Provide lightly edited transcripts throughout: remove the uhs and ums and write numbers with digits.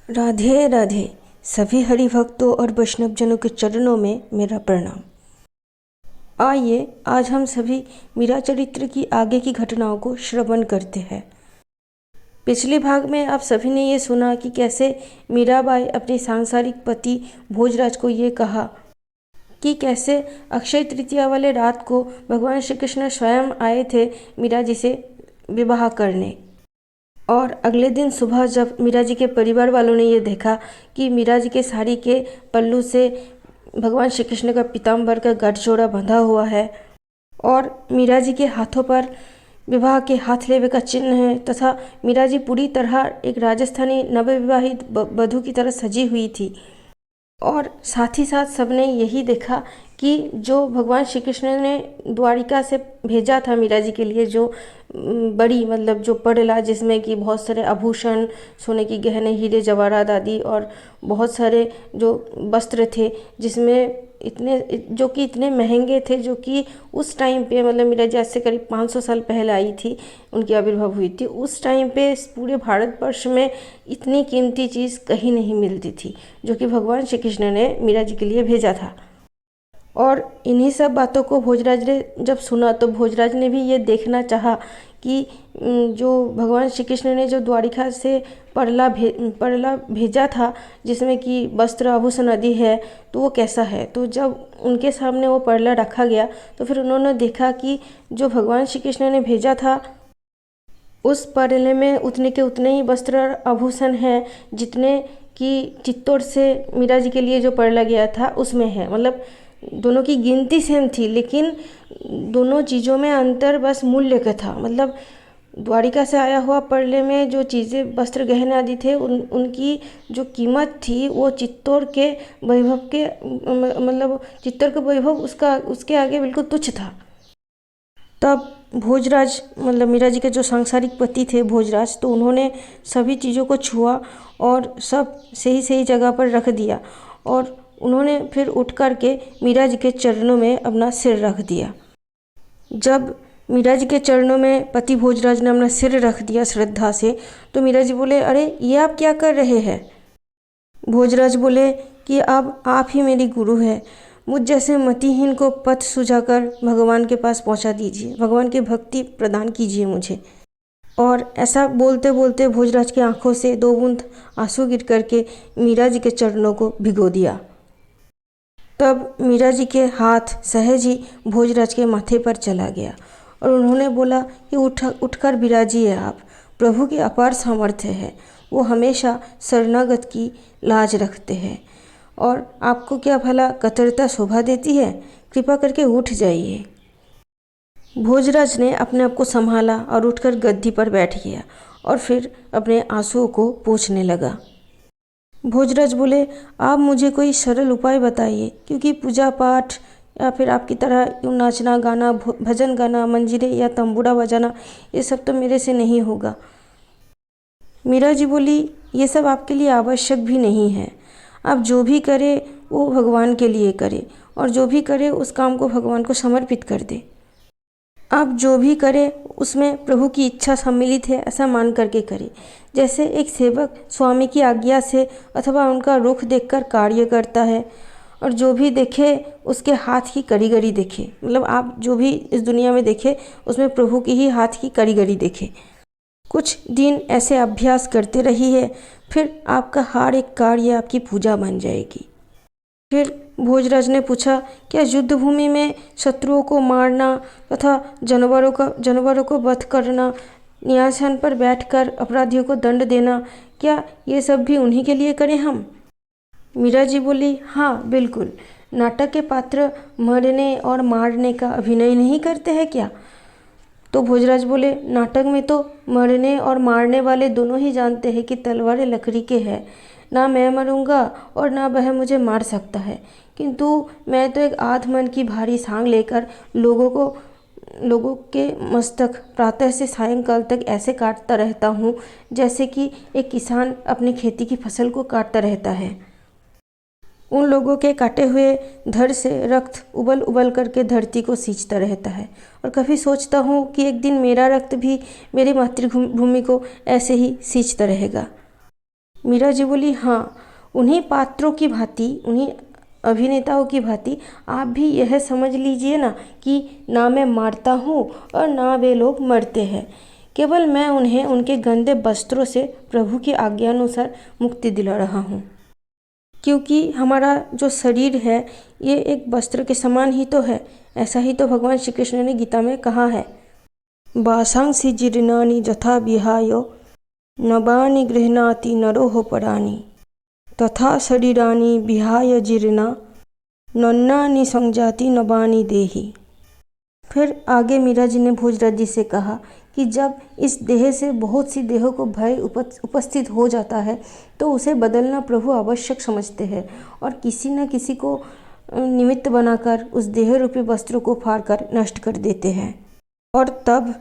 राधे राधे। सभी हरि भक्तों और वैष्णव जनों के चरणों में मेरा प्रणाम। आइए आज हम सभी मीरा चरित्र की आगे की घटनाओं को श्रवण करते हैं। पिछले भाग में आप सभी ने ये सुना कि कैसे मीराबाई अपने सांसारिक पति भोजराज को ये कहा कि कैसे अक्षय तृतीया वाले रात को भगवान श्री कृष्ण स्वयं आए थे मीरा जी से विवाह करने। और अगले दिन सुबह जब मीरा जी के परिवार वालों ने ये देखा कि मीरा जी के साड़ी के पल्लू से भगवान श्री कृष्ण का पीताम्बर का गठजोड़ा बंधा हुआ है और मीरा जी के हाथों पर विवाह के हाथ लेवे का चिन्ह है तथा मीरा जी पूरी तरह एक राजस्थानी नवविवाहित वधू की तरह सजी हुई थी। और साथ ही साथ सबने यही देखा कि जो भगवान श्री कृष्ण ने द्वारिका से भेजा था मीरा जी के लिए, जो बड़ी मतलब जो पड़ला जिसमें कि बहुत सारे आभूषण, सोने की गहने, हीरे जवाहरात आदि और बहुत सारे जो वस्त्र थे जिसमें जो कि इतने महंगे थे, जो कि उस टाइम पे मतलब मीरा जी आज से करीब 500 साल पहले आई थी, उनकी आविर्भाव हुई थी। उस टाइम पे पूरे भारतवर्ष में इतनी कीमती चीज़ कहीं नहीं मिलती थी जो कि भगवान श्री कृष्ण ने मीरा जी के लिए भेजा था। और इन्हीं सब बातों को भोजराज ने जब सुना तो भोजराज ने भी ये देखना चाहा कि जो भगवान श्री कृष्ण ने जो द्वारिका से पड़ला भेजा था जिसमें कि वस्त्र आभूषण आदि है तो वो कैसा है। तो जब उनके सामने वो पड़ला रखा गया तो फिर उन्होंने देखा कि जो भगवान श्री कृष्ण ने भेजा था उस पड़ले में उतने के उतने ही वस्त्र आभूषण हैं जितने कि चित्तौड़ से मीरा जी के लिए जो पड़ला गया था उसमें है। मतलब दोनों की गिनती सेम थी लेकिन दोनों चीज़ों में अंतर बस मूल्य का था। मतलब द्वारिका से आया हुआ पड़ले में जो चीज़ें, वस्त्र, गहने आदि थे उनकी जो कीमत थी वो चित्तौड़ के वैभव के मतलब चित्तौड़ का वैभव उसके आगे बिल्कुल तुच्छ था। तब भोजराज मतलब मीरा जी के जो सांसारिक पति थे भोजराज, तो उन्होंने सभी चीज़ों को छुआ और सब सही सही जगह पर रख दिया और उन्होंने फिर उठ कर के मीरा जी के चरणों में अपना सिर रख दिया। जब मीरा जी के चरणों में पति भोजराज ने अपना सिर रख दिया श्रद्धा से तो मीरा जी बोले, अरे ये आप क्या कर रहे हैं। भोजराज बोले कि अब आप ही मेरी गुरु है, मुझ जैसे मतिहीन को पथ सुझाकर भगवान के पास पहुंचा दीजिए, भगवान की भक्ति प्रदान कीजिए मुझे। और ऐसा बोलते बोलते भोजराज की आंखों से 2 बूंद आंसू गिर करके मीरा जी के चरणों को भिगो दिया। तब मीरा जी के हाथ सहज ही भोजराज के माथे पर चला गया और उन्होंने बोला कि उठकर विराजिए आप, प्रभु की अपार सामर्थ्य है, वो हमेशा शरणागत की लाज रखते हैं और आपको क्या भला कतरता शोभा देती है, कृपा करके उठ जाइए। भोजराज ने अपने आप को संभाला और उठकर गद्दी पर बैठ गया और फिर अपने आंसुओं को पोंछने लगा। भोजराज बोले, आप मुझे कोई सरल उपाय बताइए, क्योंकि पूजा पाठ या फिर आपकी तरह यूँ नाचना गाना, भजन गाना, मंजीरे या तंबूरा बजाना, ये सब तो मेरे से नहीं होगा। मीरा जी बोली, ये सब आपके लिए आवश्यक भी नहीं है, आप जो भी करें वो भगवान के लिए करें और जो भी करें उस काम को भगवान को समर्पित कर दे। आप जो भी करें उसमें प्रभु की इच्छा सम्मिलित है ऐसा मान करके करें। जैसे एक सेवक स्वामी की आज्ञा से अथवा उनका रुख देखकर कार्य करता है और जो भी देखे उसके हाथ की कारीगरी देखे। मतलब आप जो भी इस दुनिया में देखे उसमें प्रभु की ही हाथ की कारीगरी देखे। कुछ दिन ऐसे अभ्यास करते रहिए, फिर आपका हर एक कार्य आपकी पूजा बन जाएगी। फिर भोजराज ने पूछा, क्या युद्ध भूमि में शत्रुओं को मारना तथा जानवरों को वध करना, न्यायासन पर बैठकर अपराधियों को दंड देना, क्या ये सब भी उन्हीं के लिए करें हम। मीरा जी बोली, हाँ बिल्कुल, नाटक के पात्र मरने और मारने का अभिनय नहीं करते हैं क्या। तो भोजराज बोले, नाटक में तो मरने और मारने वाले दोनों ही जानते हैं कि तलवारें लकड़ी के हैं, ना मैं मरूंगा और ना वह मुझे मार सकता है, किंतु मैं तो एक आधमन की भारी सांग लेकर लोगों के मस्तक प्रातः से सायंकाल तक ऐसे काटता रहता हूँ जैसे कि एक किसान अपनी खेती की फसल को काटता रहता है। उन लोगों के काटे हुए धड़ से रक्त उबल उबल करके धरती को सींचता रहता है और कभी सोचता हूँ कि एक दिन मेरा रक्त भी मेरी मातृभूमि को ऐसे ही सींचता रहेगा। मीरा जी बोली, हाँ, उन्हीं पात्रों की भांति, उन्हीं अभिनेताओं की भांति आप भी यह समझ लीजिए ना कि ना मैं मारता हूँ और ना वे लोग मरते हैं। केवल मैं उन्हें उनके गंदे वस्त्रों से प्रभु की आज्ञानुसार मुक्ति दिला रहा हूँ। क्योंकि हमारा जो शरीर है ये एक वस्त्र के समान ही तो है। ऐसा ही तो भगवान श्री कृष्ण ने गीता में कहा है, वासांसि जीर्णानि यथा विहाय नवानि गृह्णाति नरोः पराणि तथा शरीरानि विहाय जीर्णा नन्नानि संजाति नवानि देहि। फिर आगे मीरा जी ने भोजराज जी से कहा कि जब इस देह से बहुत सी देहों को भय उपस्थित हो जाता है तो उसे बदलना प्रभु आवश्यक समझते हैं और किसी न किसी को निमित्त बनाकर उस देह रूपी वस्त्रों को फाड़कर नष्ट कर देते हैं और तब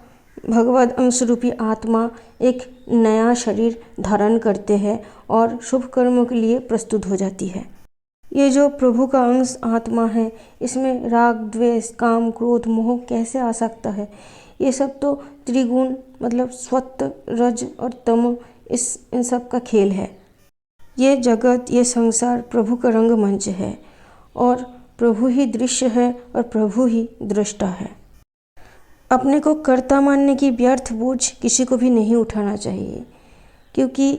भगवद अंश रूपी आत्मा एक नया शरीर धारण करते हैं और शुभ कर्मों के लिए प्रस्तुत हो जाती है। ये जो प्रभु का अंश आत्मा है, इसमें राग, द्वेष, काम, क्रोध, मोह कैसे आ सकता है? ये सब तो त्रिगुण मतलब सत्व, रज और तम इन सब का खेल है। ये जगत, ये संसार प्रभु का रंगमंच है और प्रभु ही दृश्य है और प्रभु ही दृष्टा है। अपने को कर्ता मानने की व्यर्थ बोझ किसी को भी नहीं उठाना चाहिए, क्योंकि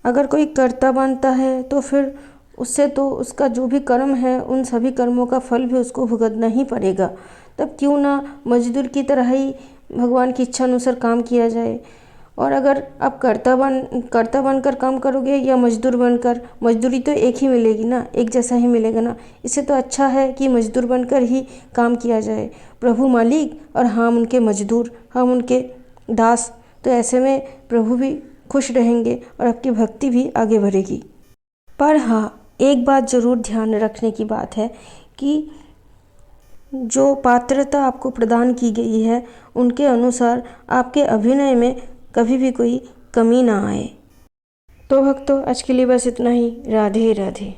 अगर कोई कर्ता बनता है तो फिर उससे तो उसका जो भी कर्म है उन सभी कर्मों का फल भी उसको भुगतना ही पड़ेगा। तब क्यों ना मजदूर की तरह ही भगवान की इच्छा अनुसार काम किया जाए। और अगर आप कर्ता बनकर काम करोगे या मजदूर बनकर, मजदूरी तो एक ही मिलेगी ना, एक जैसा ही मिलेगा ना। इससे तो अच्छा है कि मजदूर बनकर ही काम किया जाए। प्रभु मालिक और हम उनके मजदूर, हम उनके दास, तो ऐसे में प्रभु भी खुश रहेंगे और आपकी भक्ति भी आगे बढ़ेगी। पर हाँ, एक बात ज़रूर ध्यान रखने की बात है कि जो पात्रता आपको प्रदान की गई है उनके अनुसार आपके अभिनय में कभी भी कोई कमी ना आए। तो भक्तों, आज के लिए बस इतना ही। राधे राधे।